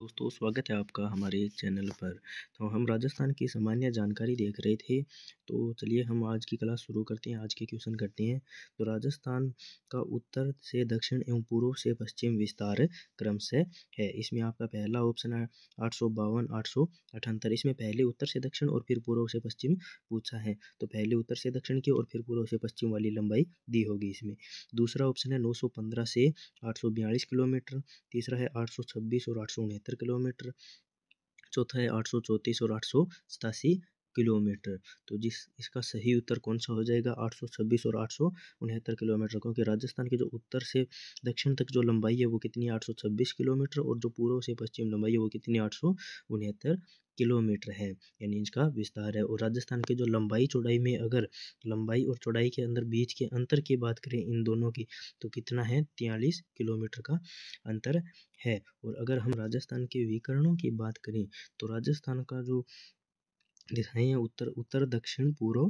दोस्तों स्वागत है आपका हमारे चैनल पर। तो हम राजस्थान की सामान्य जानकारी देख रहे थे। तो चलिए हम आज की क्लास शुरू करते हैं, आज के क्वेश्चन करते हैं। तो राजस्थान का उत्तर से दक्षिण एवं पूर्व से पश्चिम विस्तार क्रम से है। इसमें आपका पहला ऑप्शन है 852 878। इसमें पहले उत्तर से दक्षिण और फिर पूर्व से पश्चिम पूछा है, तो पहले उत्तर से दक्षिण की और फिर पूर्व से पश्चिम वाली लंबाई दी होगी इसमें। दूसरा ऑप्शन है 915 से 842 किलोमीटर। तीसरा है 826 और 869 किलोमीटर। चौथा है 834 और 887 किलोमीटर। तो इसका सही उत्तर कौन सा हो जाएगा? 826 और 869 किलोमीटर, क्योंकि राजस्थान के जो उत्तर से दक्षिण तक जो लंबाई है वो कितनी है? 826 किलोमीटर, और जो पूर्व से पश्चिम लंबाई है वो कितनी? 869 किलोमीटर है, यानी इसका विस्तार है। और राजस्थान के जो लंबाई चौड़ाई में, अगर लंबाई और चौड़ाई के अंदर बीच के अंतर की बात करें इन दोनों की, तो कितना है? 43 किलोमीटर का अंतर है। और अगर हम राजस्थान के विकर्णों की बात करें, तो राजस्थान का जो दिशाएं हैं उत्तर उत्तर दक्षिण पूर्व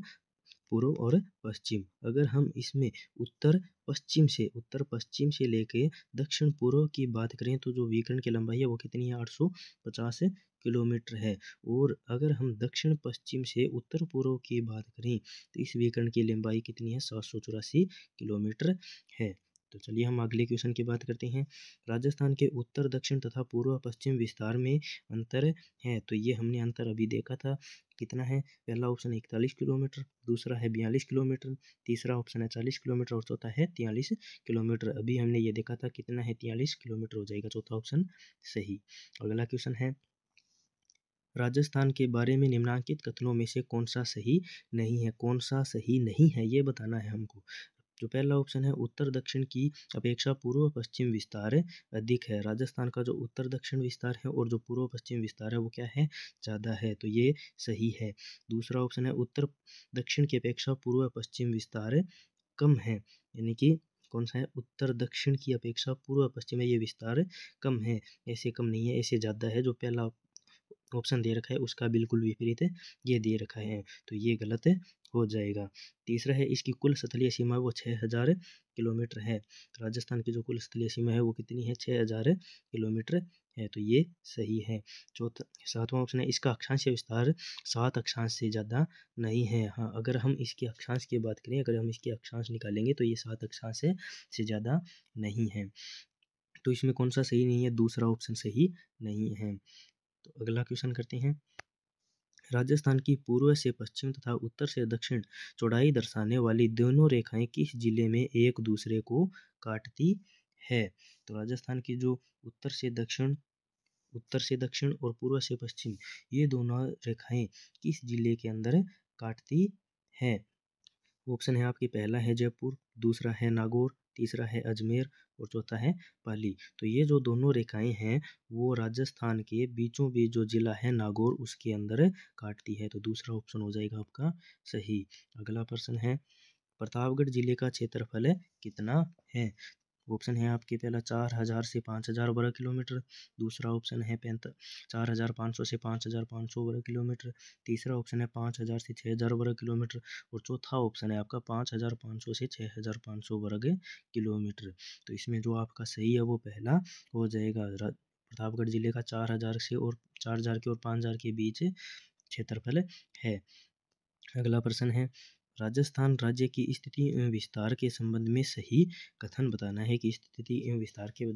पूर्व और पश्चिम, अगर हम इसमें उत्तर पश्चिम से लेके दक्षिण पूर्व की बात करें, तो जो विकर्ण की लंबाई है वो कितनी है? 850 किलोमीटर है। और अगर हम दक्षिण पश्चिम से उत्तर पूर्व की बात करें, तो इस विकर्ण की लंबाई कितनी है? 784 किलोमीटर है। तो चलिए हम अगले क्वेश्चन की बात करते हैं। राजस्थान के उत्तर दक्षिण तथा पूर्व पश्चिम विस्तार में अंतर है। तो ये हमने अंतर अभी देखा था, कितना है? पहला ऑप्शन 41 किलोमीटर, दूसरा है 42 किलोमीटर, तीसरा ऑप्शन है 40 किलोमीटर और चौथा है 43 किलोमीटर। अभी हमने ये देखा था, कितना है? 43 किलोमीटर हो जाएगा चौथा ऑप्शन सही। अगला क्वेश्चन है, राजस्थान के बारे में निम्नलिखित कथनों में से कौन सा सही नहीं है? कौन सा सही नहीं है ये बताना है हमको। जो पहला ऑप्शन है, उत्तर दक्षिण की अपेक्षा पूर्व पश्चिम विस्तार अधिक है। राजस्थान का जो उत्तर दक्षिण विस्तार है और जो पूर्व पश्चिम विस्तार है वो क्या है? ज़्यादा है, तो ये सही है। दूसरा ऑप्शन है, उत्तर दक्षिण की अपेक्षा पूर्व पश्चिम विस्तार कम है, यानी कि कौन सा है? उत्तर दक्षिण की अपेक्षा पूर्व पश्चिम में ये विस्तार कम है। ऐसे कम नहीं है, ऐसे ज़्यादा है। जो पहला ऑप्शन दे रखा है उसका बिल्कुल विपरीत ये दे रखा है, तो ये गलत हो जाएगा। तीसरा है, इसकी कुल स्थलीय सीमा वो 6000 किलोमीटर है। तो राजस्थान की जो कुल स्थलीय सीमा है वो कितनी है? 6000 किलोमीटर है, तो ये सही है। चौथा सातवां ऑप्शन है, इसका अक्षांश विस्तार 7 अक्षांश से ज़्यादा नहीं है। हाँ, अगर हम इसके अक्षांश की बात करें, अगर हम इसके अक्षांश निकालेंगे तो ये 7 अक्षांश से ज़्यादा नहीं है। तो इसमें कौन सा सही नहीं है? दूसरा ऑप्शन सही नहीं है। तो अगला क्वेश्चन करते हैं। राजस्थान की पूर्व से पश्चिम तथा उत्तर से दक्षिण चौड़ाई दर्शाने वाली दोनों रेखाएं किस जिले में एक दूसरे को काटती है? तो राजस्थान की जो उत्तर से दक्षिण और पूर्व से पश्चिम, ये दोनों रेखाएं किस जिले के अंदर काटती है? ऑप्शन है आपके, पहला है जयपुर, दूसरा है नागौर, तीसरा है अजमेर और चौथा है पाली। तो ये जो दोनों रेखाएं हैं वो राजस्थान के बीचों बीच जो जिला है नागौर उसके अंदर काटती है, तो दूसरा ऑप्शन हो जाएगा आपका सही। अगला प्रश्न है, प्रतापगढ़ जिले का क्षेत्रफल कितना है? ऑप्शन है आपके, पहला 4000 से 5000 वर्ग किलोमीटर, दूसरा ऑप्शन है 4500 से 5500 वर्ग किलोमीटर, तीसरा ऑप्शन है 5000 से 6000 वर्ग किलोमीटर और चौथा ऑप्शन है आपका 5500 से 6500 वर्ग किलोमीटर। तो इसमें जो आपका सही है वो पहला हो जाएगा। प्रतापगढ़ जिले का 4000 से और 4000 के और 5000 के बीच क्षेत्रफल है। अगला प्रश्न है, राजस्थान राज्य की स्थिति एवं विस्तार के संबंध में सही कथन बताना है कि स्थिति एवं विस्तार के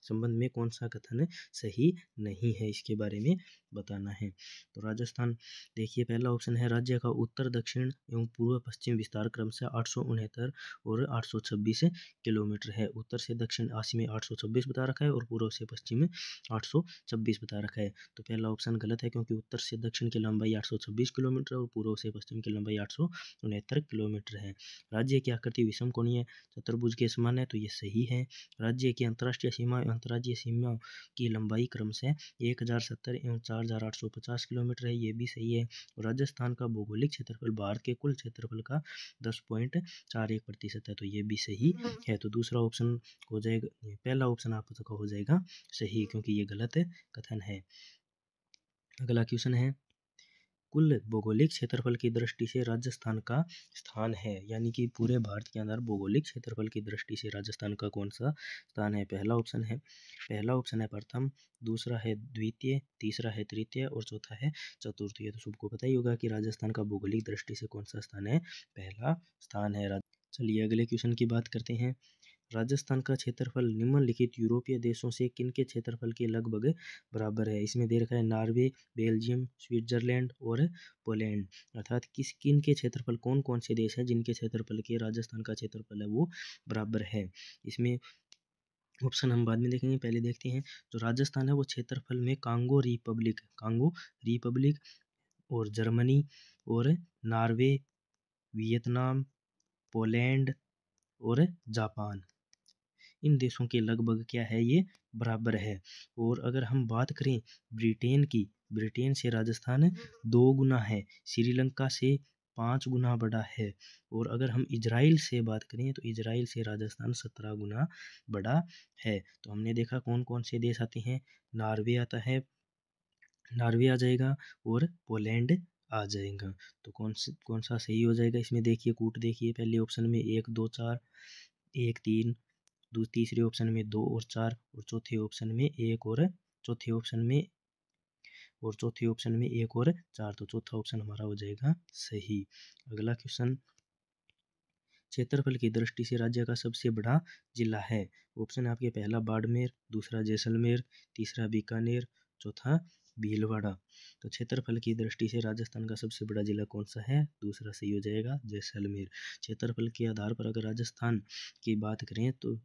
संबंध में कौन सा कथन सही नहीं है, इसके बारे में बताना है। तो राजस्थान देखिए, पहला ऑप्शन है, राज्य का उत्तर दक्षिण एवं पूर्व पश्चिम विस्तार क्रम से 869 और 826 किलोमीटर है। उत्तर से दक्षिण आसी में 826 बता रखा है और पूर्व से पश्चिम में 826 बता रखा है। तो पहला ऑप्शन गलत है, क्योंकि उत्तर से दक्षिण की लंबाई 826 किलोमीटर और पूर्व से पश्चिम की लंबाई 869 किलोमीटर है। राज्य की आकृति विषम कोणीय चतुर्भुज के समान है, तो ये सही है। राज्य की अंतर्राष्ट्रीय सीमा एवं अंतर्राज्यीय सीमा की लंबाई क्रम से 1070 एवं 4850 किलोमीटर है, ये भी सही है। और राजस्थान का भौगोलिक क्षेत्रफल भारत के कुल क्षेत्रफल का 10.41% है, तो ये भी सही है। तो दूसरा ऑप्शन हो जाएगा, पहला ऑप्शन आपका हो जाएगा सही, क्योंकि ये गलत कथन है। अगला क्वेश्चन है, कुल भौगोलिक क्षेत्रफल की दृष्टि से राजस्थान का स्थान है, यानी कि पूरे भारत के अंदर भौगोलिक क्षेत्रफल की दृष्टि से राजस्थान का कौन सा स्थान है। पहला ऑप्शन है प्रथम, दूसरा है द्वितीय, तीसरा है तृतीय और चौथा है चतुर्थ। ये तो सबको पता ही होगा कि राजस्थान का भौगोलिक दृष्टि से कौन सा स्थान है, पहला स्थान है। चलिए अगले क्वेश्चन की बात करते हैं। राजस्थान का क्षेत्रफल निम्नलिखित यूरोपीय देशों से किन के क्षेत्रफल के लगभग बराबर है। इसमें दे रखा है नॉर्वे, बेल्जियम, स्विट्जरलैंड और पोलैंड। अर्थात किन के क्षेत्रफल, कौन कौन से देश हैं जिनके क्षेत्रफल के राजस्थान का क्षेत्रफल है वो बराबर है। इसमें ऑप्शन हम बाद में देखेंगे, पहले देखते हैं। जो राजस्थान है वो क्षेत्रफल में कांगो रिपब्लिक और जर्मनी और नॉर्वे, वियतनाम, पोलैंड और जापान, इन देशों के लगभग क्या है, ये बराबर है। और अगर हम बात करें ब्रिटेन से राजस्थान 2 गुना है, श्रीलंका से 5 गुना बड़ा है। और अगर हम इजराइल से बात करें तो इजराइल से राजस्थान 17 गुना बड़ा है। तो हमने देखा कौन कौन से देश आते हैं, नॉर्वे आता है, नॉर्वे आ जाएगा और पोलैंड आ जाएगा। तो कौन सा सही हो जाएगा, इसमें देखिए कूट देखिए। पहले ऑप्शन में 1 2 4, 1 3, तीसरे ऑप्शन में 2 और 4 और चौथे ऑप्शन में 1 और चौथे ऑप्शन में 1 और 4। तो चौथा ऑप्शन हमारा हो जाएगा सही। अगला क्वेश्चन, क्षेत्रफल की दृष्टि से राज्य का सबसे बड़ा जिला है। ऑप्शन है आपके, पहला बाड़मेर, दूसरा जैसलमेर, तीसरा बीकानेर, चौथा भीलवाड़ा। तो क्षेत्रफल की दृष्टि से राजस्थान का सबसे बड़ा जिला कौन सा है, दूसरा सही हो जाएगा जैसलमेर। क्षेत्रफल के आधार पर अगर राजस्थान की बात करें तो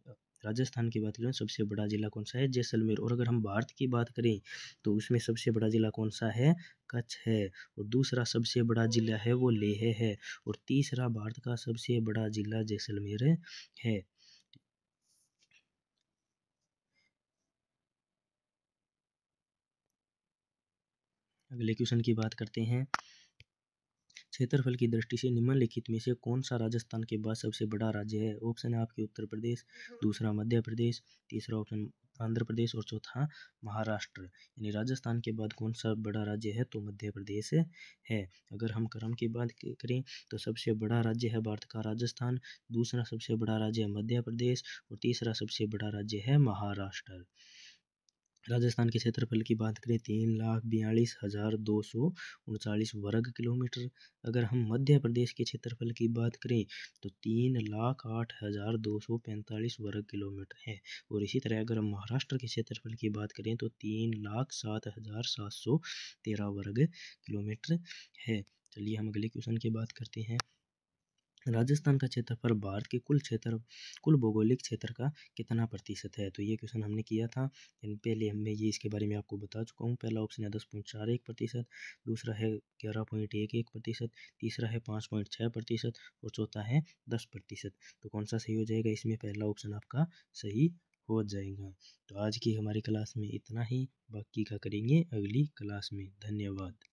सबसे बड़ा जिला कौन सा है, जैसलमेर। और अगर हम भारत की बात करें तो उसमें सबसे बड़ा जिला कौन सा है, कच्छ है। और दूसरा सबसे बड़ा जिला है वो लेह है। और तीसरा भारत का सबसे बड़ा जिला जैसलमेर है। अगले क्वेश्चन की बात करते हैं। क्षेत्रफल की दृष्टि से निम्नलिखित में से कौन सा राजस्थान के बाद सबसे बड़ा राज्य है। ऑप्शन है आपके उत्तर प्रदेश, दूसरा मध्य प्रदेश, तीसरा ऑप्शन आंध्र प्रदेश और चौथा महाराष्ट्र। यानी राजस्थान के बाद कौन सा बड़ा राज्य है, तो मध्य प्रदेश है। अगर हम क्रम की बात करें तो सबसे बड़ा राज्य है भारत का राजस्थान, दूसरा सबसे बड़ा राज्य है मध्य प्रदेश और तीसरा सबसे बड़ा राज्य है महाराष्ट्र। राजस्थान के क्षेत्रफल की बात करें 3,42,239 वर्ग किलोमीटर। अगर हम मध्य प्रदेश के क्षेत्रफल की बात करें तो 3,08,245 वर्ग किलोमीटर है। और इसी तरह अगर हम महाराष्ट्र के क्षेत्रफल की बात करें तो 3,07,713 वर्ग किलोमीटर है। चलिए हम अगले क्वेश्चन की बात करते हैं। राजस्थान का क्षेत्रफल भारत के कुल भौगोलिक क्षेत्र का कितना प्रतिशत है। तो ये क्वेश्चन हमने किया था, पहले मैं ये इसके बारे में आपको बता चुका हूँ। पहला ऑप्शन है 10.41%, दूसरा है 11.11%, तीसरा है 5.6% और चौथा है 10%। तो कौन सा सही हो जाएगा, इसमें पहला ऑप्शन आपका सही हो जाएगा। तो आज की हमारी क्लास में इतना ही, बाकी का करेंगे अगली क्लास में। धन्यवाद।